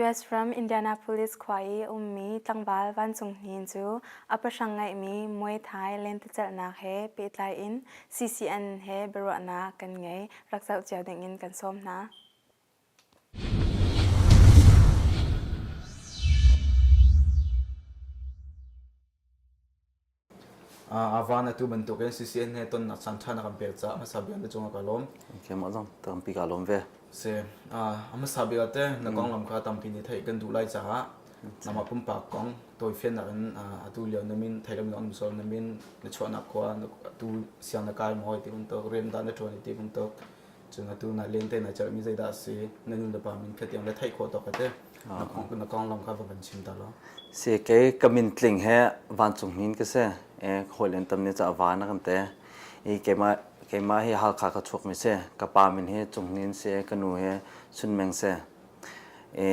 US from Indianapolis Kwai ummi Salai Van Cung Hnin chu apasang ngeihmi Muay Thai len tichalnak he petlai in CCN he biaruahnak kan ngei raksau chiao ding in kan som na Avana tu bentuk yang CCN he tonnak santhana kan perca masabian de chunga kalom ke ma jong tampi kalom ve se amasabiate na kong lam kha tampi ni thai kan du lai cha nama pum pa kong toi fen na an atu leo namin thailam non so namin na chona kwa tu siang na kai moi ti to rem dan na thoni ti to chunga tu na lente na char mi zai da se nanun da pa min khatiang la thai kho to ka te na kong lam kha ban chim ta lo se ke kamin tling he van chung hnin ke se e kholen tam ne cha wana kan te e ke ma he hal kha ka chok mi se ka pa min he chung hnin se kanu he sun meng se e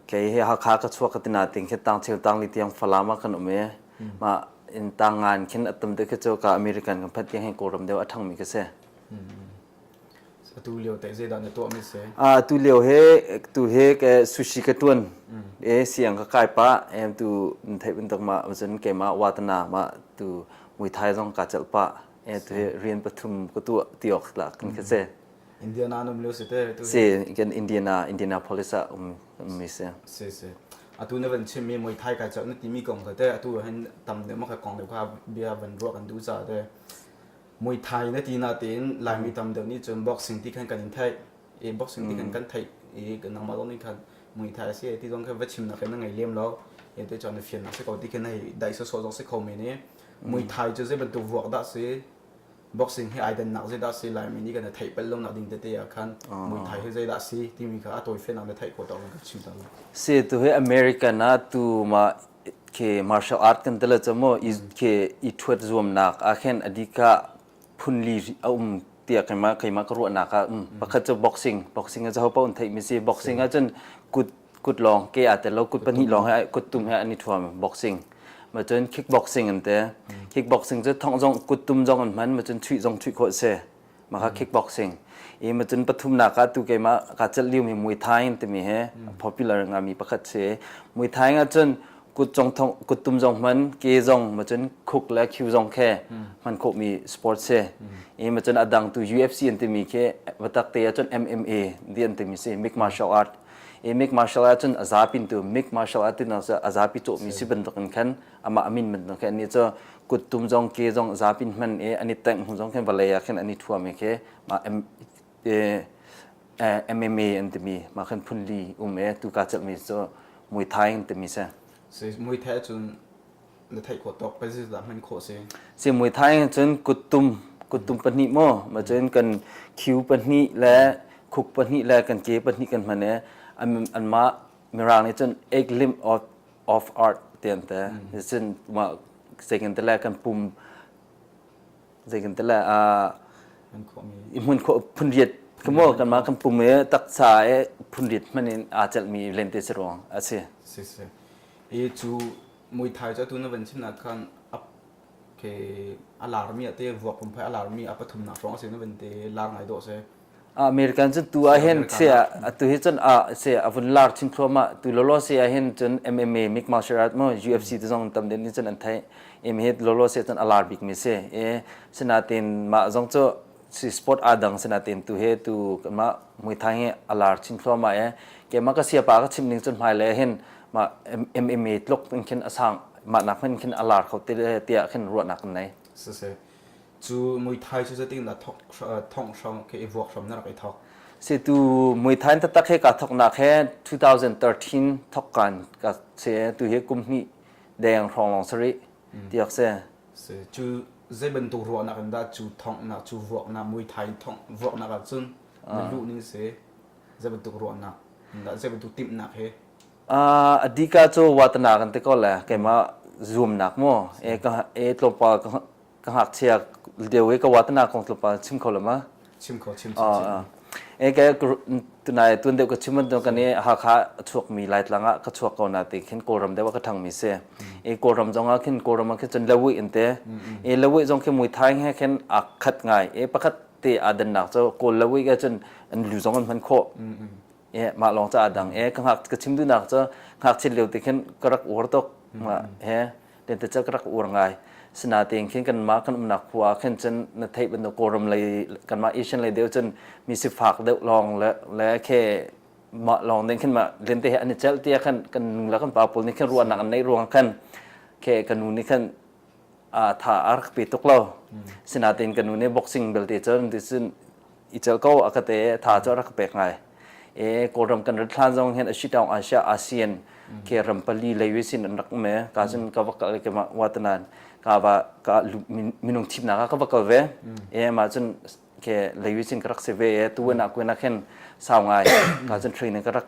ke he hal kha ka chok ka tina ting he tang chil tang li tiang falama kan me ma in tangan khin atam de ke cho ka american kan phat he koram de athang mi ke se tu leo te zai da na to mi se tu leo he tu he ke sushi ka tuan e siang ka kai pa em tu thai bin tak ma zen ke ma watana ma tu Muay Thai jong ka chal pa e tu he rian pathum ko tu tiok la kan ke se Indiana no leo se te tu se gen Indianapolis a mi se atu na van chim mi Muay Thai ka chal na ti mi kong ka te atu hen tam de ma ka kong de kha bia van ro kan du cha de Muay Thai na ti na tin lai mi tam de ni chon boxing ti kan kan thai e boxing ti kan thai e kan na ma lo ni kan Muay Thai se ti jong ka va chim na kan ngai lem lo e te chon fian na se ko ti kan ai dai so jong se ko me ni Muay Thai je ban tu vok da se boxing he ai dan nak je da se lai mi ni kan thai pel lo na ding te ya kan Muay Thai he je da se ti mi ka atoi fe na le thai ko to ka chim ta se tu he American na tu ma ke martial art kan tela chamo is ke I thwat zoom nak a khen adika phunli tia kaima ka ru na ka pakhat cho boxing a jaw pa un thai mi se boxing a chen kut long ke ate lo kut pani long ha kut tum ha ani thuam boxing ma chen kickboxing ante kickboxing je thong jong kut tum jong an man ma chen thui jong thui kho se ma ka kickboxing e ma chen pathum na ka tu ke ma ka chal liu mi Muay Thai te mi he popular nga mi pakhat se Muay Thai nga chen kut jong thong kut tum jong man ke jong ma chen khuk la khiu jong khe man kho mi sport se e ma chen adang tu UFC ante mi ke watak te chen MMA di ante mi se mixed martial art e mixed martial art chen azapin tu mixed martial art na sa azapi to mi si ban kan ama amin man kan ni cho kut tum jong ke jong azapin man e ani tang hu jong khen balaya khen ani thua me ke ma MMA ante mi ma khen phunli e tu ka chal mi so Muay Thai ante mi se Muay Thai chun le thai ko tok pe da man ko se Muay Thai chen kutum pani mo ma chen kan khiu pani la khuk pani la kan ke pani kan mane an ma mirang ni chen ek limb of art ten ta chen ma second la kan pum second la man ko mi mun ko punriet kamo kan ma kan pum e tak sa e punriet manin a chal mi lente serong ase se e chu Muay Thai cha tu na van chim na kan up ke alarmi ate vok pum phai alarmi apathum na rong se na van te lar ngai do se American chen tu a hen se tu hi chen se avun lar chin throma tu lolo se a hen chen MMA mixed martial art mo UFC te jong tam den ni chen an thai em het lolo se chen alar big mi se e senatin ma jong cho si sport adang senatin tu he tu ma Muay Thai he alar chin throma e ke ma ka sia pa ka chim ning chen mai le hen ma MMA tlok pen khen asang ma na khen khen alar khau te tia khen ru na kan nai se chu Muay Thai chu ting na thong shong ke evok from na kai thok se tu Muay Thai ta tak he ka thok na khe 2013 thok kan ka se tu he kum ni deng rong long sari tiak se chu zai ban tu ro na kan da chu thong na chu vok na Muay Thai thong vok na ka chun na lu ni se zai ban tu ro na da zai ban tu tim na he adika cho watana kan te ko la ke ma zoom nak mo e tlopa ka hak chia dewe ka watana kong tlopa chim kholama chim e ke tunai tun de ko chimon do kan e ha kha chuak mi light langa ka chuak ko na te khin koram de wa ka thang mi se e koram jonga khin koram ke chen lawi inte e lawi jong ke Muay Thai he khen akhat ngai e pakhat te adan nak cho ko lawi ga chen an lu jong an kho มาลองจะดังข้างหักกระชิมดูนักจะหักเฉลียวติขึ้นกระรักอวดตกมาเดินแต่จะกระรักอวดไงสนาเตียงขึ้นกันมากันหนักหัวขึ้นจนนัทเทเป็นตัวโกรมเลยกันมาอีชันเลยเดียวจนมีสิฝากเดียวลองและแค่มาลองเดินขึ้นมาเดินแต่อันนี้เจ้าเตี้ยขึ้นกันแล้วกันป่าปุ่นนี่ขึ้นรัวหนักในรัวขึ้นแค่กันนู้นนี่ขึ้นถ้าอาร์คปีตกเราสนาเตียงกันนู้นนี่บ็อกซิ่งเบลต์เจ้าดิฉันอีเจ้าก็อากาศถ้าเจ้ารักเป็กไงโกรมกันรัฐทานจงเห็นอาชีพดาวอาเซียอาเซียนแค่รำปลีเลยวิสินนักเมย์การจนกับว่าอะไรกันมาวัฒนานก็มีนุ่งทิพย์นักก็ว่าก็เวมาจนแค่เลยวิสินก็รักเสวตัวนักเห็นสาวไงการจนเทรนนิ่งก็รัก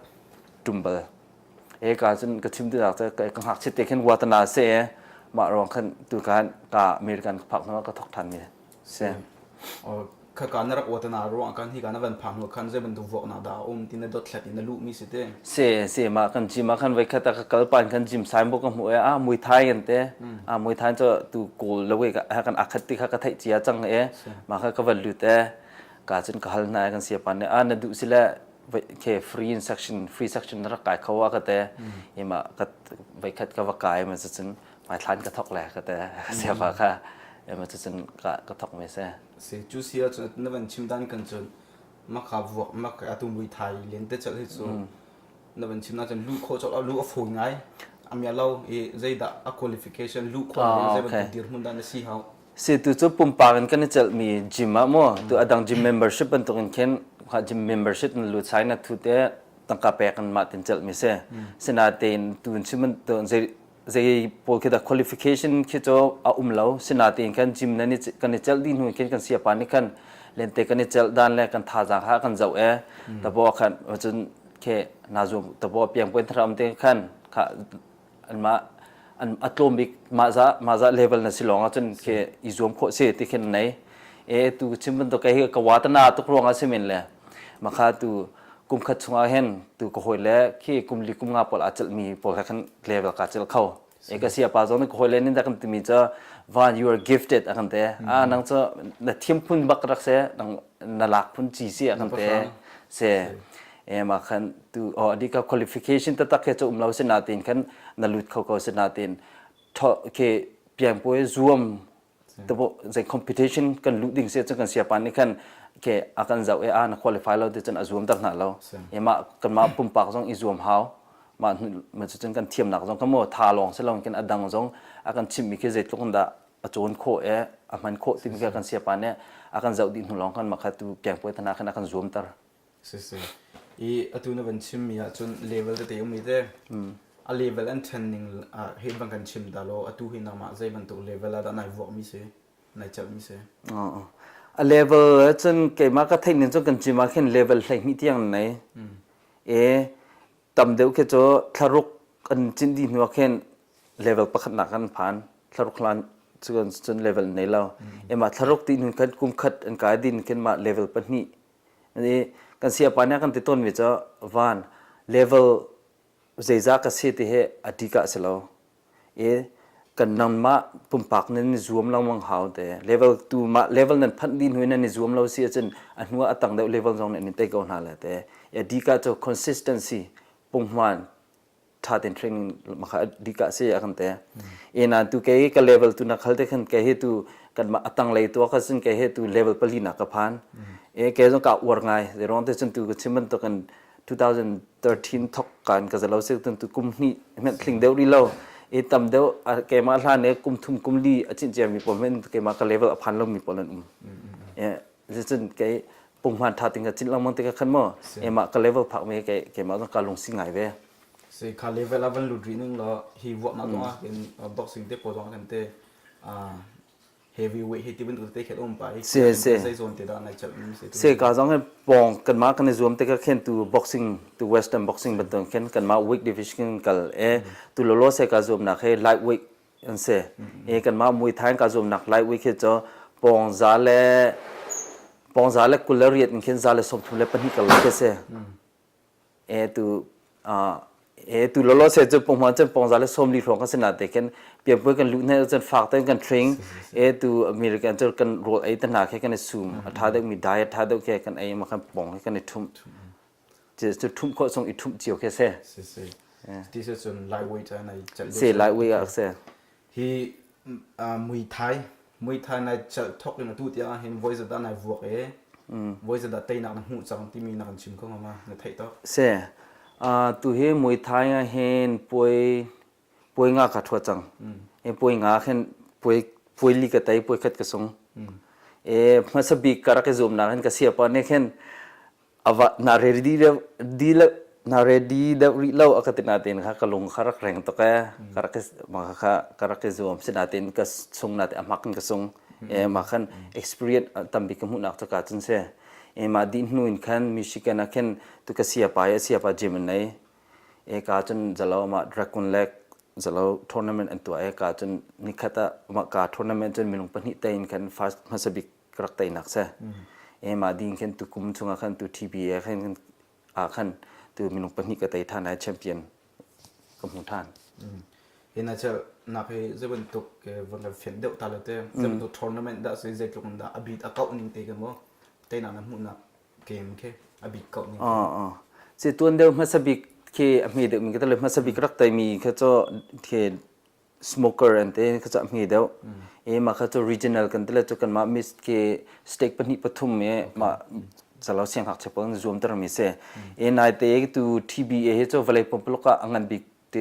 จุ่มเบลการจนกระชิมตัวนักจะกังหักเช่นเดียวกันวัฒนาเสียมาลองขึ้นตัวการกับอเมริกันพักนั้นก็ทกทันนี่เสียข้าการนักวัฒนารู้กันที่การนับเป็นพังหัวขันจะเป็นตัววอกนาดาที่นั่นดดแหลกนั่นลูกมีสิเต้เสียมากันจิมมากันไว้แค่แต่ก็ปันกันจิมสายบุกกันหัวมวยไทยกันเต้มวยไทยจะตัวกูแล้วเว้ยกันอคติข้าก็ไทยเจียจังมาข้าก็วันลุเต้การจนก็ฮัลนายกันเสียปันเนี่ยนั่นดูสิละแค่ฟรีเซ็กชันนักกายเขาว่าก็เต้มาก็ไว้แค่ก็ว่ากายมันจะจนมาทันก็ทอกแหลกก็เต้เสียปะค่ะมันจะจนก็ทอกไม่ใช่เสียจูเสียจนนั่นเป็นชิมดันกันจนมาขับวกมาอาตุมวยไทยเลี้ยงเตจัดให้จนนั่นเป็นชิมนั่นจนลูกโคจรเอาลูกฝุ่นไงอามีเราใจด่าคุลิฟิเคชันลูกคนใจเป็นดีร์มุนดันสีเขาเสียตัวปุ่มปากันกันจะมีจิมมั่วตัวอดังจิมเมมเบอร์ชิพเป็นตัวกันเข็นว่าจิมเมมเบอร์ชิพนั่นรู้ใช้นะทุเตะตั้งกาแฟกันมาถึงจะมีเสียเสนาเตนตัวชิมันตัวใจพอคิดว่า qualification คิดว่าเราสนาตีกันจิมนั่นนี่กันเจลดินหุ่นกันเสียปานี่กันเล่นเตะกันเจลด้านแรกกันท่าจางหากันเจ้าแต่บอกกันว่าจนแค่นาจูแต่บอกเพียงเป็นทำเตะกันค่ะอันมาอัตโนมิกมาซาเลเวลนั่นสิลองจนแค่อิจวมโคเสียที่แค่ไหนตัวชิมมันตัวแค่กวัฒนาตุกรวงอาเซมินเลยมาค่ะตัวกุมขัดสงอาเห็นตัวก็หอยแล้วที่กุมลิกุมงาปอลอาจจะมีปอลแค่เลเวลการจะเข้าก็เสียปาจอนก็หอยแล้วนี่แต่กันมีจะว่า you are gifted อากันเตะนั่งจะนั่งเทียมพุ่นบักรักเสียนั่งหลักพุ่นจีเสียอากันเตะเสียมาคันตัวดีกับ qualification แต่ตักแค่จะเราเสนาตินคันนั่งลุดเขาเสนาตินท่อแค่เพียงพอzoomแต่พอใน competition กันลุดดิ่งเสียจนกันเสียปานนี่คันแค่อาการจะนัก qualify เราจะอาจจะตั้งหน้าเรามากันมาปุ่มปากจงอีzoomเฮามันจะจนกันเทียมหนักจงก็มั่วทาลองเสร็จแล้วกันอดังจงอาการชิมมีแค่เจ็ดลูกนั่นอาจจะโคมันโคที่มีแค่กันเสียปานเนี่ยอาการจะดินหุ่นลองกันมาคัดตัวเพียงพอธนาคันอาการzoomตาอาตุนเป็นชิมมีจนเลเวลจะเตียวมีเด้เลเวลอันเทนนิงเห็นบางกันชิมตลอดอาตุหินามาใจมันตัวเลเวลด้านไหนวอกมีเสไหนจับมีเสเลเวลจนเกี่ยมาก็เทคนิคจนกันจิมาขึ้นเลเวลไหนมีที่อย่างไหนตำเดียวแค่จะทารุกอันจินดีนัวขึ้นเลเวลประคับหนักกันผ่านทารุกลานจนเลเวลไหนแล้วมาทารุกตีนุ่งกันกุมขัดอันกายดินขึ้นมาเลเวลปนี้นี่กันเสียปานนี้กันติดต้นวิจารวันเลเวลใจจากเสียที่เหอดีกาเสแล้วกันนำมาปุ่มปากนั้นzoom เรามองหาแต่เลเวลตัวมาเลเวลนั้นพันดินหัวนั้นzoom เราเสียจนอันหัวตั้งเดียวเลเวลตรงนั้นเตะก้าวหน้าเลยแต่ดีกาจะ consistency ปุ่มมันท่าเต้นเทรนนิ่งมาค่ะดีกาเสียกันแต่นั่นตัวแค่กับเลเวลตัวนักขัดแต่กันแค่เหตุกันมาตั้งเลยตัวก็ซึ่งแค่เหตุเลเวลปลีนักกับพันแค่ต้องกับอวดไงแต่รองแต่จนตัวก็ชิมันตัวกัน2013ทอกกันก็จะเราเสียตัวกุมนี่แม่ถึงเดียวดีเราตำเดียวแกมาท่านเนี่ยกุมทุ่มกุมลีอาจจะมีผลเป็นแกมาก็เลเวลพันเรามีผลนั่นจนแกปุ่มหันท่าติงกับจิตเรามันติงกับขันมั่วมาก็เลเวลพักไม่แกมาต้องการลงสิ่งไหนเว้ยสิคาเลเวลวันลุดรีนึงแล้วฮีวอกนักตัวเป็นบ็อกซิ่งเตะโปรตองกันเตะheavyweight ที่เป็นตัวเตะแค่ไปเสียโซนเตะด้านในจับมีเสียการจังกันปองกันมากันในzoomเตะก็เข็นตัว boxing ตัว western boxing เป็นตัวเข็นกันมา weight division กันตัวโลเสียการ zoom หนักให้ lightweight อันเสียกันมามวยไทยการ zoom หนัก lightweight คือจะปองซาเล่กุลเลอร์เรียดเข็นซาเล่สมทุนเล่ปนิกันเลยเสียตัวโลเสียจะปองมันจะปองซาเล่สมลีของกันสนาเตะกันเปลี่ยนเพื่อกันลุกเนี่ยจะฝากเต้นกันเทรนตัวอเมริกันจะกันโรลตั้งหนักแค่กันในซูมท่าเด็กมีไดท์ท่าเด็กแค่กันมาคันปองให้กันในทุ่ม จะทุ่มข้อส่งอีทุ่มเจียวแค่เซ่ seที่จะจนไลเวทในจัด เซ่หลายเวอ่ะเซ่ ฮีมวยไทยในจัดทอกในตู้ที่เห็น voice ด้านในวอกvoice ด้านใต้นักหูจังที่มีนักชิมเข้ามาในไทยต่อเซ่ตูเฮมวยไทยเห็นป่วยงาขัดทัวจังป่วยงาเห็นป่วยลีกไตป่วยขัดกระสงมาสบิกการะเกซูมนักเห็นกระเสียปอนเนี่ยเห็นนาเรดีเดริเลาอากตินาเตนค่ะกลงคารักแรงตะแกการะเกมาค่ะการะเกซูมสินาเตนกระสงนาเตอมักกันกระสงมาคัน experience ตัมบิกมุนักตะกาจันเซ่มาดินนูนคันมิชิกันนักเห็นตุกเสียไปเจมันในกาจันจะเล่ามาดราก้อนเล็กจะเล่าทัวร์นาเมนต์อันตัวกาจันนิคัตะมากาทัวร์นาเมนต์จนมีลงปนิเตนคันฟาสมาสบิกกรักเตนักเซ่มาดินคันตุกุมชงคันตุทีบีคันคันตุมีลงปนิกเตท่านายแชมเปี้ยนกับหมู่ท่านเห็นอาจจะนักให้จะเป็นตุกวันกับเฟนเดลตาเลเต้จะเป็นตุกทัวร์นาเมนต์ได้สิ่งที่ลุงได้อบิดอากาศนิ่งเตกันมั้งเตนักนั้นหุ่นนักเกมแค่อบิดเก่านี่สิตัวเดียวมาสบิกเคมีเด็กมันก็เลยมาสบิกรักแต่มีเขาจะเคสโมเกอร์อันเต้เขาจะมีเดียวมาเขาจะ regional กันแต่ละจุกันมามิสเคสเต็กปนิปทุมมาจะเราเสียงหักเฉพาะzoom ตระมิเซ่นายเต้ตัว TBA เจ้าวอลเลย์บอลปลุกอังกันบิกเต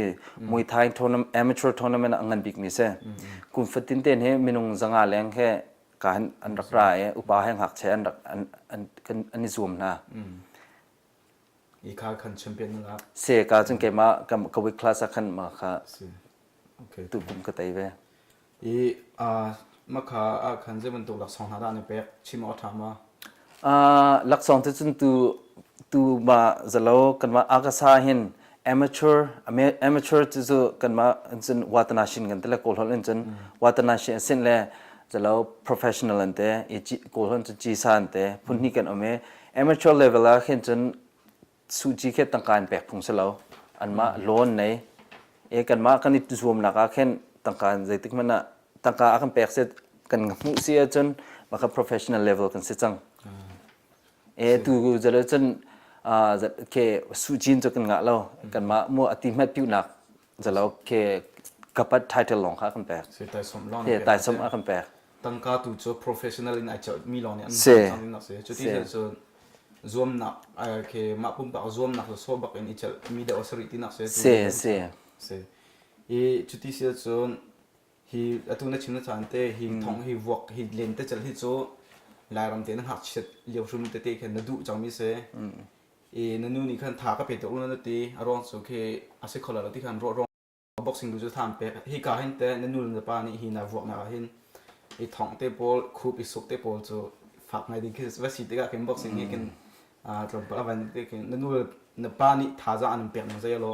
มวยไทยทัวร์นาเมนต์ amateur tournament อังกันบิกมิเซ่คุณฟัดตินเต้นมินุงจังอาแรงแค่การอันรักรายอุปาแห่งหักเชนอันนี้ zoom นะอีกข้าคันแชมเปี้ยนนะครับเสกาจึงเกมากับวิคลาสคันมาค่ะตุกุมกระต่ายเว้อีมาค่ะคันจะเป็นตัวหลักสองหาด้านในเป๊กชิมอธามาหลักสองที่จนตัวมาจะเล่ากันว่าอากาศเห็น amateur ที่จะกันมาจนวัฒนศิลป์กันแต่ละโกลฮอลจนวัฒนศิลป์เส้นแรกจะเล่า professional อันเต้โกลฮอลจะจีสันเต้พุ่นนี้กันเอาไหม amateur level ละเห็นจนสุจิแค่ตั้งการแบกพงเสลาอันมาล้นในกันมากันนี่รวมนักเห็นตั้งการใจติกมันน่ะตั้งการอากันแบกเสร็จกันมุเสียจนมากับ professional level กันเสร็จจังตัวจะเลยจนแค่สุจินจะกันงะเรากันมามัวอติมัดผิวหนักจะเราแค่กับปัด title ลงค่ะกันแบกเสียแต่สมร้อนแต่สมอากันแบกตั้งการตัวจะ professional ในจะมีร้อนเนี่ยอันนั้นนักเสียจุดที่จะzoom nak ke mak pun pak zoom nak so bak ini chal media authority nak se chuti sia chon hi atuna chimna chante hi thong hi wok hi len te chal hi cho lai ram te na hak chet liau shum te te khen na du chang mi se nanu ni khan tha ka pe to na ti arong so ke ase khola ti khan ro boxing du jo tham pe hi ka hen te nanu na pa ni hi na wok na hin hi thong te pol khup i sok te pol cho phak ngai di ke va si te ka kem boxing ni ken trong bữaวันที่คือนั่นนู่นป้านี่ท่าจะอันเปียกมันจะยังโล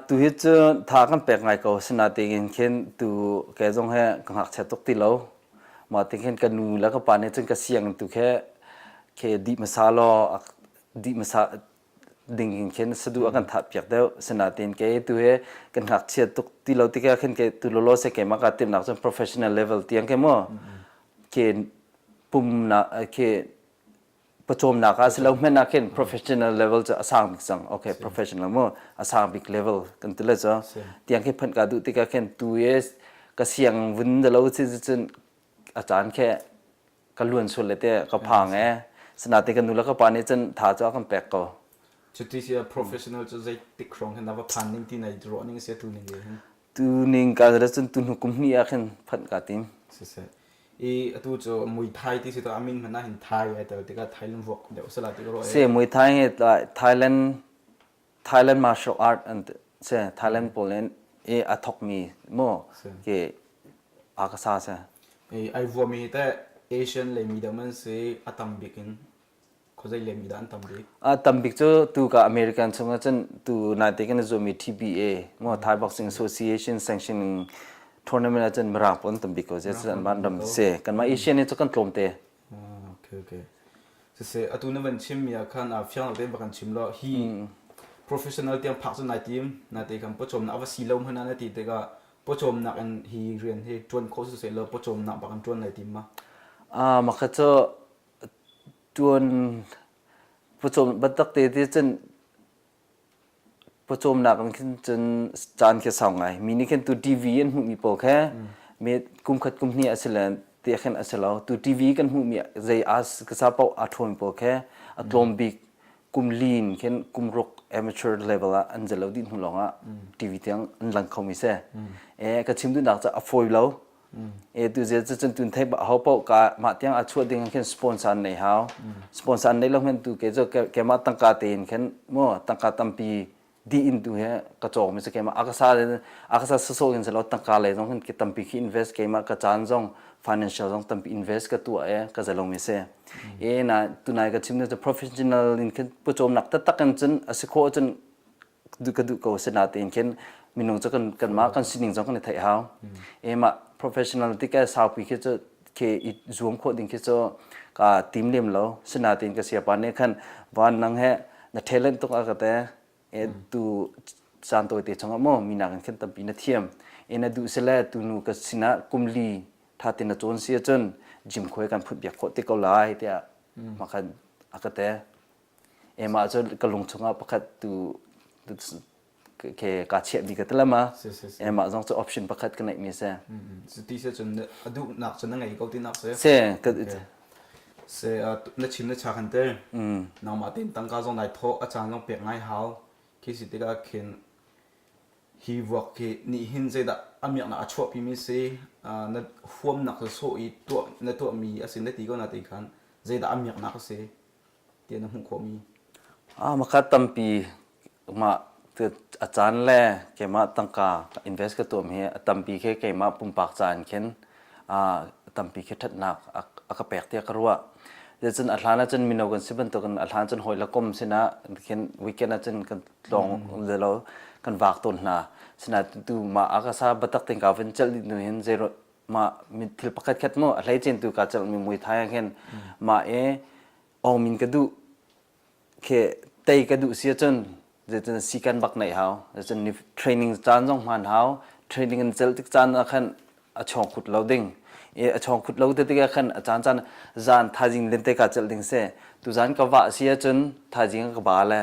ตัวที่จะท่ากันเปียกไงก็สนาติเงินเข็นตัวแกจงให้กังหักเช็ดตกตีเรามาติเงินกันนูแล้วก็ป่านนี้จนกระเสียงตัวแค่ดีมาซาลอดีมาซาดิ่งเข็นสะดวกกันท่าเปียกเดียวสนาติเงินแกตัวให้กันหักเช็ดตกตีเราที่แกเข็นแกตัวโลเสกแกมากระติมหนักจน professional level ที่ยังแกมั่วแกปุ่มหนักแกประจมนักอาศัยเราไม่นักเห็น professional level จะอาสาบิกสังโอเค professional มั่วอาสาบิก level กันตัวเลยจ้ะที่ยังแค่เพิ่นการดูที่ก็แค่ตัวเอสก็เสียงวินเดเราจนอาจารย์แค่ก็ล้วนส่วนเลยแต่ก็พังไงสนาติกันดูแล้วก็ปานนี้จนถ่าจ้ากันแปลกก็จุดที่เสีย professional จะใจติดครองเห็นนับว่าพันนิ่งที่ไหนรอนิ่งเสียตัวนิ่งเลยตัวนิ่งการจะจนตุนหุกุมนี่อาเห็นเพิ่นการติมตัวจะมวยไทยที่สุดอามินมันน่าเห็นไทยแต่ที่ก็ไทยลันวอกเดี๋ยวสลัดที่ก็รู้เสียมวยไทยThailand martial art อันเสีย Thailand Polandอาทอกมีมั่วเกี่ยอากาศเสียไอ้วัวมีแต่เอเชียนเลยมีแต่มันเสียอาตัมบิกินเขาจะเลยมีแต่อันตัมบิกจะตัวกับอเมริกันสมัยจันตัวนายเด็กนั่นจะมี TBA มั่ว Thai Boxing Association sanctioning tournament อาจารย์มารับผลตั้งบิ๊กก็จะสันบ้านดำเสกันมาเอเชียนี่จะกันตรงเตะโอเคเสียตัวนั้นเป็นชิมมีอาการฟิล์มเต็มบักันชิมแล้วฮี professional เตรียมพักจนนายทีมนายเตะกันผู้ชมนักว่าสีลมขนาดนั้นทีเตะก็ผู้ชมนักอันฮีเรียนที่จวนโค้ชเสร็จแล้วผู้ชมนักบักันจวนนายทีมมามาเขาจะจวน ผู้ชมบัดตักเตที่จนผู้ชมหนักมันขึ้นจนจานแค่สองไงมีนี่แค่ตัวทีวีอันหูมีโปรแค่มีกุมขัดกุมนี่อัศลันเตียแค่อัศลาวตัวทีวีกันหูมีใจอาสกษาเป้าอัดหัวมีโปรแค่อัดลมบิกกุมลีนแค่กุมรก amateur level อ่ะอันจะเราดิ้นหูหลงอ่ะทีวีเตียงอันหลังเขามีเสียก็ชิมดูหนักจะอฟอยเราตัวเจ้าจนตุนไทยบ่าวเป้ากะมาเตียงอัดช่วยดึงแค่สปอนเซอร์ในเฮาสปอนเซอร์ในเราเห็นตัวแกมาตั้งกาเตนแค่มั่วตั้งกาตั้มปีดีอินดูเฮกระจกมิสเกมาอากาศสุดๆกันสลอตั้งกาเลยต้องเห็นกิตั้มปีคิด invest เกมา กระจานจง financial จงตั้มปี invest กับตัวก็จะลงมิเสน่ะตัวนายก็ชิมเนี่ยจะ professional อินแค่ผู้ชมนักตักกันจนสิโคจนดูกระดูกเสนาเตนแค่มีน้องจะกันมากันสิ่งจงกันในไทยเฮามา professional ที่แกสาวปีแค่จะแค่zoom โคดิ้งแค่จะก็ทีมเลี้ยมเราเสนาเตนก็เสียปานเนี่ยคันวันนั่งเฮน่ะ talent ตกอากาศtu santo te changa mo mina kan khen tam pina thiam ena du sela tu nu ka sina kumli tha te na chon sia chon jim khoi kan phut byak kho te ko lai te ma khan akate ema cho ka lung chunga pakhat tu ke ka che bi ka tlama ema jong cho option pakhat ka nai mi se ti se chon adu nak chon ngai ko ti nak se ka se na chim na cha kan te na ma tin tang ka jong nai tho a chang jong pek ngai hao khi sự tích khen hi vọng khi nị hin dây đã âm nhạc là chua pi mi se nó huam nạc rồi số ít tua mi ở xin tí con là tí khán dây đã âm nhạc nạc se tiền nó không có mi mà khát tâm pi mà từ chán lẽ cái mà tăng cả invest cái tuồng he tâm pi cái mà bùng bạc chán khen tâm pi cái thắt nạc cái bẹt tiệt cái ruộng giờ chânอัฐานchân mình nóiกันสิบันตัวกันอัฐานchân hồiละก้มสินะเห็นวิกเกนchânกันลองเดี๋ยวเรากันวากต้นนะสินะตูมาอากาศบัตักเต็งกาเวนเจลดินเห็นเจอมามีทิลปักขัดขัดมั้งอะไรเจนตูกาเจลมีมวยไทยเห็นมาเอามินกระดูแค่เตยกระดูเสียจนจะจนสีกันบักไหนเฮาจะจนนี่เทรนนิ่งจานจงมันเฮาเทรนนิ่งกันเจลติกจานอาคันช่องขุดเราดิ่งช่องขุดเราเด็กๆขันอาจารย์จานท่าจิงเล่นเตะกัดจัลดิงเซ่ตุจานก็ว่าเสียจนท่าจิงก็บาเลย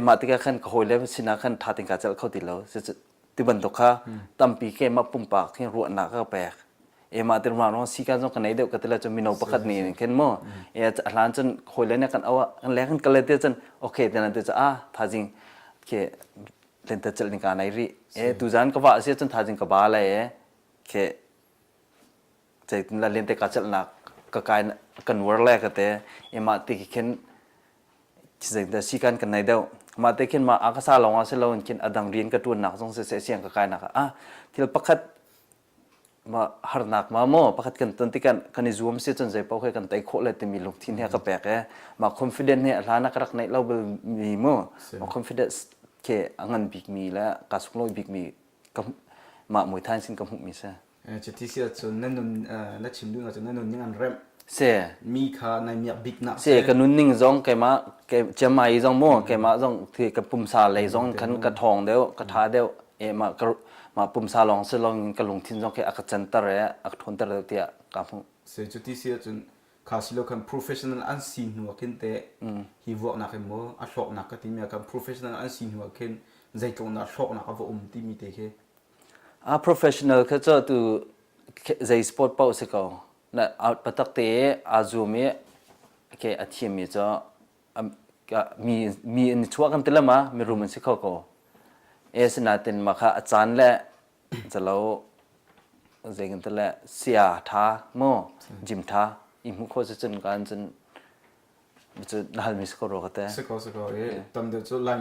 มาติกขันก็หอยเล็บสินะขันท่าติงกัดจัลเข้าติดแล้วจะติบันตกค่ะตั้มปีแกมาปุ่มปากที่รัวหนักก็แปลกมาติมาน้องสีกันจงกันไหนเดียวกันแต่ละจะมีนกประคัดนี่เห็นมั้งหลานจนหอยเล่นเนี่ยกันเอาอันแรกกันก็เลยเตะจนโอเคแต่นั้นเตะจะท่าจิงแค่เล่นเตะจัลดิงกันไหนรีตุจานก็ว่าเสียจนท่าจิงก็บาเลยแค่ใจเราเล่นแต่การจัดหนักก็กลายกันวัวแรกก็แต่มาติเข็นจะแต่สีกันกันในเดียวมาติเข็นมาอากาศลงอาเซลล์เข็นอดังเรียนกระตุ้นหนักต้องเสียงก็กลายหนักที่เราประคัดมาหาหนักมาโม่ประคัดกันตอนที่กันในzoomเสียจนใจเป้าให้กันไต่โคเลยแต่มีลงที่เนี่ยก็แปลกมา confidence เนี่ยร้านนักรักในเราเบลมีโม่มา confidence แค่เงินบิ๊กมีและการสุขโลกบิ๊กมีก็มามวยไทยสิงคโปร์มีเสียจะที่เสียจนนั่นนุ่นนั่นชิมดูนะจนนั่นนุ่นยังอันเริ่มเสียมีค่าในมีบิ๊กนักเสียกันนุ่นนิ่งจงแกมาแกจะมาอีจงโม่แกมาจงที่กับปุ่มซาเลยจงขันกระทองเดียวกระทาเดียวมาปุ่มซาลองเสลองกระลงทิ้งจงแกอักจันตระอักทนตระเตียกับพงเสียจุดที่เสียจนข้าสิโลกัน professional อันซีนหัวขึ้นแต่ฮีวอกนักเมื่ออัดชอกนักก็ที่มีกัน professional อันซีนหัวขึ้นใจตรงนักชอกนักก็ว่าที่มีแต่แค่ professional เขาจะตัวใจสปอร์ตเป้าสิเขาน่ะเอาปตักเตะอาจูมีแค่อาทิตย์มีจะมีอันช่วยกันแต่ละมามีรูมันสิเขาก็สนาตินมาค่ะอาจารย์และจะเราใจกันแต่ละเสียท่าโม่จิมท่าอิมุขจะจนการจนจะน่ามีสิเขารู้กันแต่สิเขาตอนเดียวจะไล่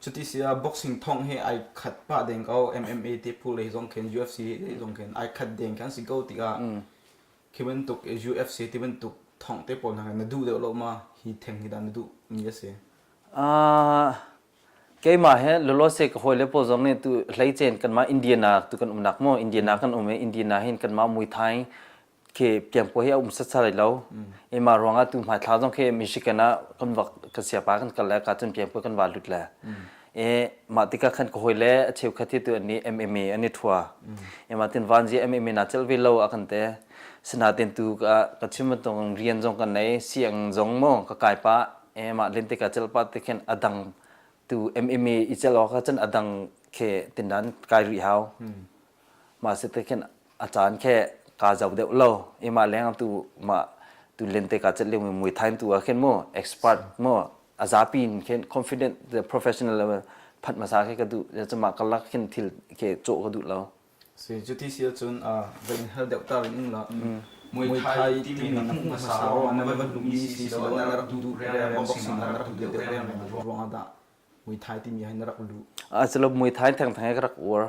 จุดที่เสียบ็อกซิ่งท่องให้ไอขัดป้าเด้งเอา MMA ที่พูดเลยส่งเข็น UFC ส่งเข็นไอขัดเด้งกันสิเขาติกาคือมันตุก UFC ที่มันตุกท่องเตปอนทางนั้นดูเดี๋ยวเรามาฮีแทงฮีดันดูมีเสียแกมาเฮลโลเซกหอยเลปอจงเนี่ยตัวไล่เจนกันมาอินเดียนาตัวกันนักมั่วอินเดียนากันอินเดียนาเห็นกันมามวยไทยเคเตรียมพวกเฮสัตสาเลยแล้วมารวงตัวหมายท้าจงเคมิชิกันนะกันวักกันเสียปากันแล้วการจนเตรียมพวกกันวาลุดแล้วมาติกาขันก็หอยเล่เชี่ยวขัดที่ตัวนี้ MMA อันนี้ทัวมาตินวันจี MMA น่าจะวิโลอากันเตสนาตินตัวก็ชิมตรงเรียนจงกันในเสียงจงมั่งก็กลายปะ ma lente ka chel pat te khen adang tu MMA ichel ka chen adang khe tindan kai ri hau ma se te khen achan khe ka jaw de lo ema leng tu ma tu lente ka chel le Muay Thai tu khen mo expert mo azapin khen confident the professional level phat ma sa khe ka du cha ma kalak khen thil khe cho ka du lo se juti sia chun ben hel deuh tar in la Muay Thai ti mi na mu sa ro na ban lu mi si so na ra du re boxing na ra du de re na ro ada Muay Thai ti mi hai na ra lu chalo Muay Thai thang thang ka rak war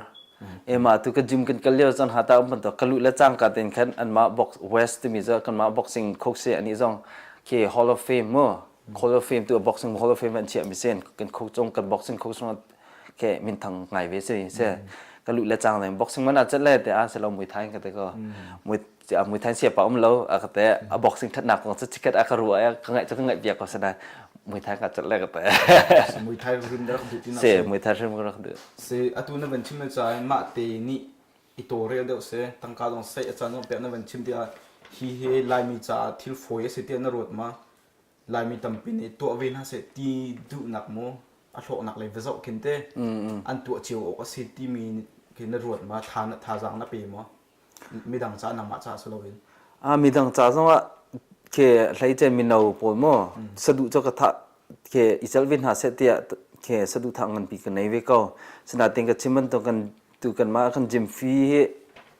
ema tu ka gym kan kalio chan hata um to kalu la chang ka ten khan an ma box west mi za kan ma boxing khok se ani jong ke hall of fame mo hall of fame tu boxing hall of fame an che mi sen kan khok chong kan boxing khok song ke min thang ngai ve se kalu la chang nei boxing man a chat le te a chalo Muay Thai ka te ko Muay Thai sia pa lo a ka te a boxing that nak ko chikat a ka ru a ka ngai cha ngai bia ko sana Muay Thai ka chat le ka te Muay Thai rim da du ti na se Muay Thai rim ko rak de se atu na ban chim na chai ma te ni itore de se tangka dong se achan no pe na ban chim dia hi he lai mi cha thil foi se te na rot ma lai mi tam pin ni to ven ha se ti du nak mo a tho nak le vezo kin te an tu chiu o ka se ti mi kin na rot ma tha jang na pe mo mi dang cha na ma cha so lo ven mi dang cha so wa ke hlai che mi no po mo sadu cho ka tha ke isal vin ha se tia ke sadu thang an pi ka nei ve ko sna ting ka chiman to kan tu kan ma kan gym fee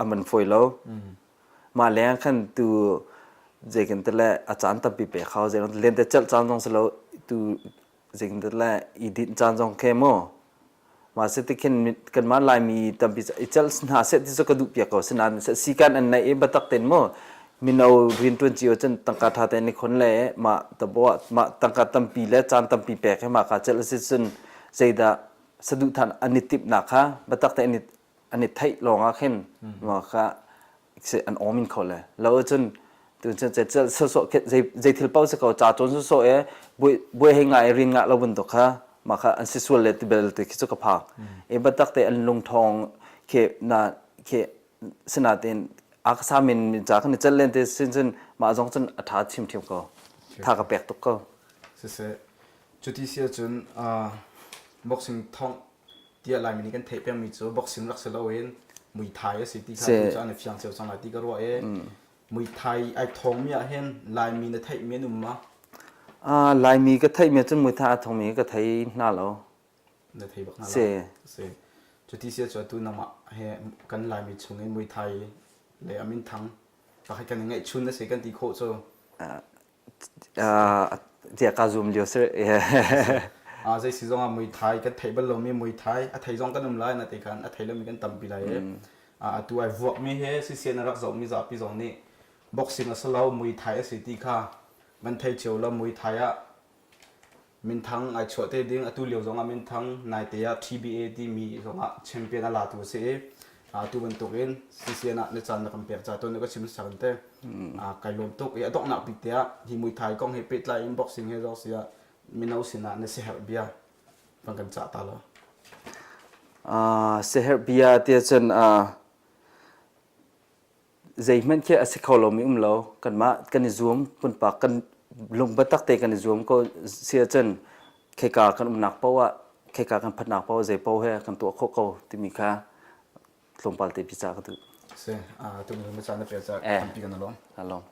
aman foi lo ma le kan tu je kan te la achan ta pi pe khaw je len te chal chan jong slo tu je kan te la i din chan jong ke mo ma se te kan ma lai mi tam pi chal na se ti so ka du pi ko sna se si kan an nai e batak ten mo minau rin tun chiu chen tangka tha te ni khon le ma ta bo ma tangka tampi le chan tampi pe ke ma ka chel se sun zeida sadu than anitip na kha batak te anit thai longa khen ma kha se an omin khole lo chun tu chen chel so ke zai thil pau se ko cha chon so e boi he ngai rin nga lo bun to kha ma kha an sisual le ti bel te ki chu ka pha e batak te an lung thong ke na ke sina ten aksa min ja kan chal len te sin ma jong chen atha chim thim ko tha ka pek tuk ko se chuti sia chun boxing thong tia lai mi kan thei pe mi chu boxing rak se lo wen Muay Thai se ti kha chu an fiang se chang la ti ka ro e Muay Thai ai thong mi a hen lai mi na thei mi nu ma lai mi ka thai me chen Muay Thai thong mi ka thai na lo na thei bak na se chuti sia chu tu na ma he kan lai mi chung en Muay Thai le amin thang ka hai kan ngai chun na se kan ti kho cho dia ka zoom lio se zai si zong a Muay Thai ka thei bal lo mi Muay Thai a thei zong kan um lai na te kan a thei lo mi kan tam pi lai tu ai vok mi he CCN rak zo mi za pi zong ni boxing a salo Muay Thai a se ti kha man thei cheu la Muay Thai a min thang ai chho te ding atu lio zong a min thang nai te ya TBA ti mi zong a champion a la tu se tu ban to gen CCN ne chan na compare cha to ne ka chim sang te kai lom tok ya dok na pi te hi Muay Thai kong he pet lai in boxing he zo sia minau sina ne se her bia bang kan cha ta la seher bia tia chen zaiman ke asikholo mi lo kan ma kan zoom pun pa kan lung batak te kan zoom ko sia chen kheka kan nak pawa kheka kan phatnak pawa zai paw he kan to kho ko ti mi kha lompal te picha ka tu se tu me cha na pe cha kan pi kan lo along